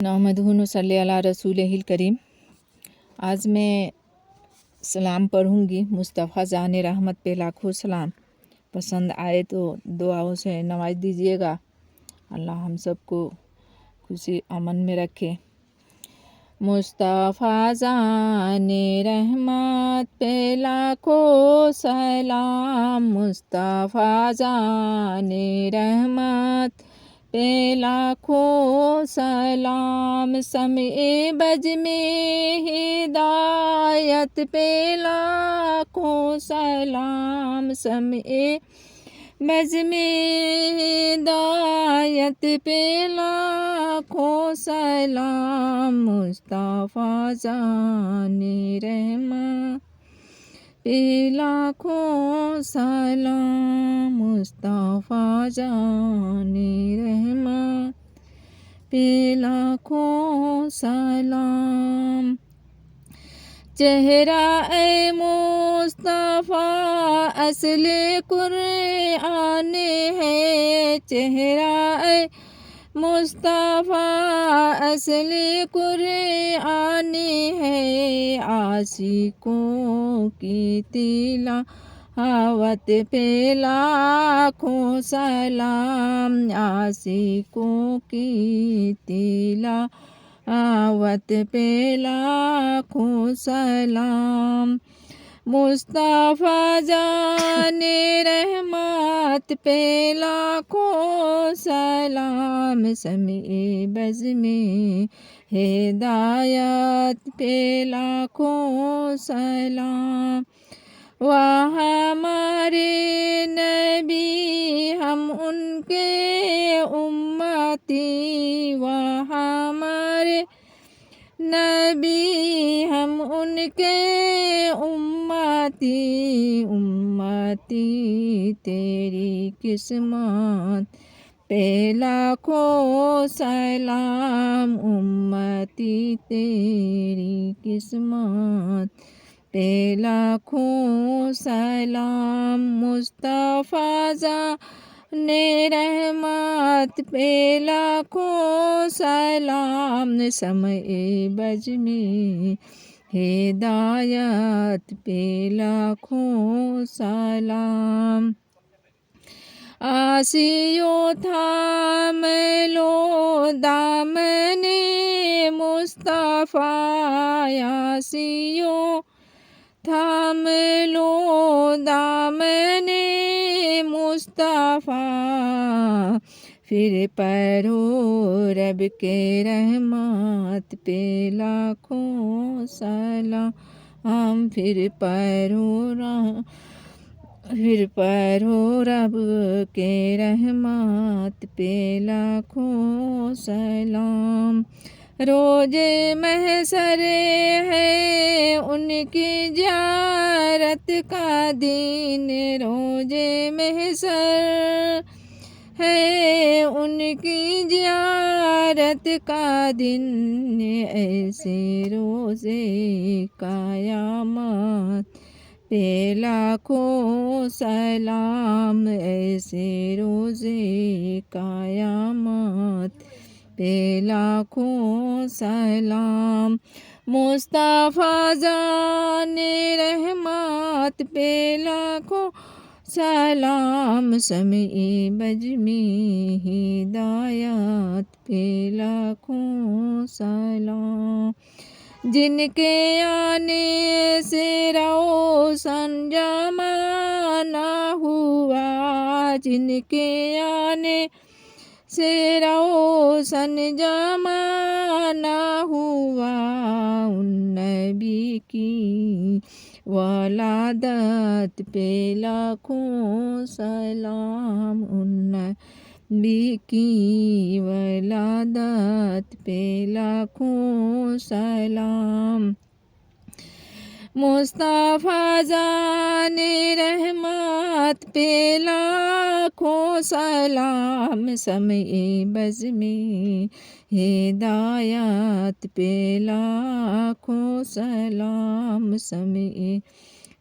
نحمدہ نصلی علی رسولہ الکریم۔ آج میں سلام پڑھوں گی۔ مصطفیٰ جان رحمت پہ لاکھوں سلام۔ پسند آئے تو دعاؤں سے نواز دیجیے گا۔ اللہ ہم سب کو خوشی امن میں رکھے۔ مصطفیٰ جان رحمت پہ لاکھوں سلام۔ مصطفیٰ جان رحمت پہ لاکھوں سلام۔ سمع بج میں ہدایت پہ لاکھوں سلام۔ سمع بج میں ہدایت پہ لاکھوں سلام۔ مصطفیٰ جان رحمت پہ لاکھوں سلام۔ مصطفیٰ جان رحمت پہ لاکھوں سلام۔ چہرہ اے مصطفیٰ اصل قرآن ہے۔ چہرہ اے مصطفیٰ اصل قرآن ہے۔ عاشقوں کی تلاوت پہ لاکھوں سلام۔ عاشقوں کی تلاوت پہ لاکھوں سلام۔ مصطفیٰ جان رحمت پہ لاکھوں سلام۔ سمع بج میں ہدایت پہ لاکھوں سلام۔ وہ ہمارے نبی ہم ان کے امتی۔ وہ ہمارے نبی ہم ان کے امتی۔ امتی تیری قسمت پہ لاکھوں سلام۔ امتی تیری قسمت پہ لاکھوں سلام۔ مصطفیٰ جان رحمت پہ لاکھوں سلام۔ سمع بج میں ہدایت پہ لاکھوں سلام۔ آسیوں تھام لو دامن مصطفیٰ۔ آسیوں تھام لو دامن مصطفیٰ۔ پھر پڑھو رب کے رحمت پہ لاکھوں سلام۔ پھر پڑھو رب کے رحمت پہ لاکھوں سلام۔ روز محشر ہے ان کی زیارت کا دن۔ روز محشر ہے ان کی زیارت کا دن۔ ایسے روزے قیامت پہ لاکھوں سلام۔ ایسے روزے قیامت پہ لاکھوں سلام۔ مصطفیٰ جان رحمت پہ لاکھوں سلام۔ سمع بج میں ہدایت پہ لاکھوں سلام۔ جن کے آنے سے روشن زمانہ ہوا۔ جن کے آنے سے روشن زمانہ ہوا۔ ان نبی کی ولادت پہ لاکھوں سلام۔ ان نبی کی ولادت پہ لاکھوں سلام۔ مصطفیٰ جان رحمت پہ لاکھوں سلام۔ سمع بج میں ہدایت پہ لاکھوں سلام۔ سمع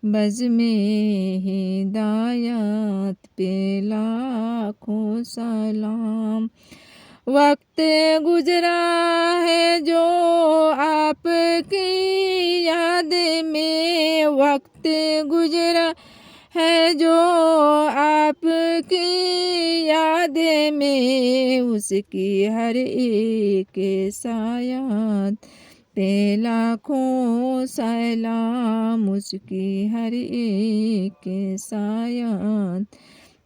بج میں ہدایت پہ لاکھوں سلام۔ وقت گزرا ہے جو آپ کی یاد میں، وقت گزرا ہے جو آپ کی یاد میں، اس کی ہر ایک سایات پہ لاکھوں سلام، اس کی ہر ایک سایات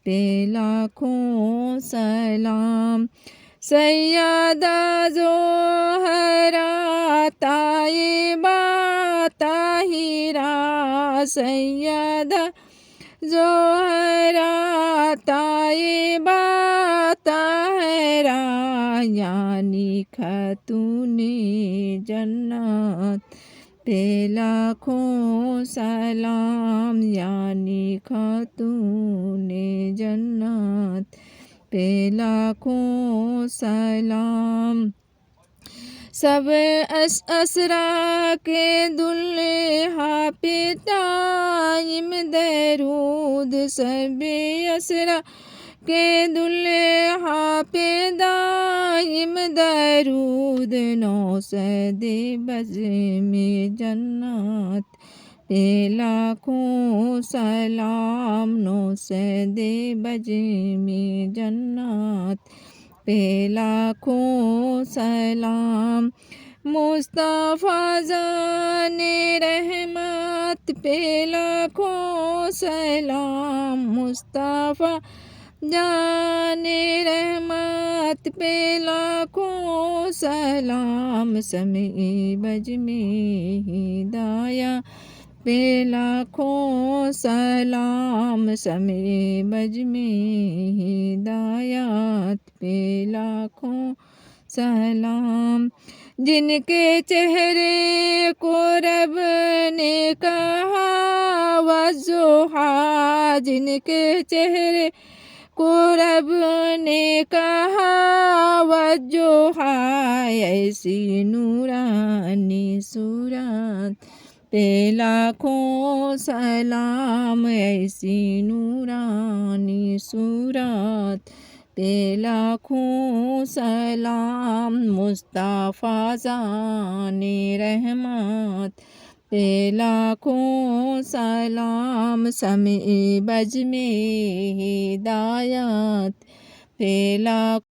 پہ لاکھوں سلام۔ سیدہ زہرا طیبہ طاہرہ، سیدہ زہرا طیبہ طاہرہ، یعنی خاتون جنت پہ لاکھوں سلام، یعنی خاتون جنت پہ لاکھوں سلام۔ سب اسرا کے دلہا پہ دائم درود، سب اسرا کے دلہا پہ دائم درود، 900 بزم جنت پہ لاکھوں سلام، 900 بزم جنت پہ لاکھوں سلام۔ مصطفیٰ جان رحمت پہ لاکھوں سلام، مصطفیٰ جان رحمت پہ لاکھوں سلام، سمع بج میں ہدایہ پہ لاکھوں سلام، سمع بج میں ہدایات پہ لاکھوں سلام۔ جن کے چہرے کو رب نے کہا والضحیٰ، جن کے چہرے کو رب نے کہا والضحیٰ، ایسی نورانی صورت پہ لاکھوں سلام، ایسی نورانی صورت پہ لاکھوں سلام۔ مصطفیٰ جان رحمت پہ لاکھوں سلام، سمع بج میں ہدایت پہ لاکھوں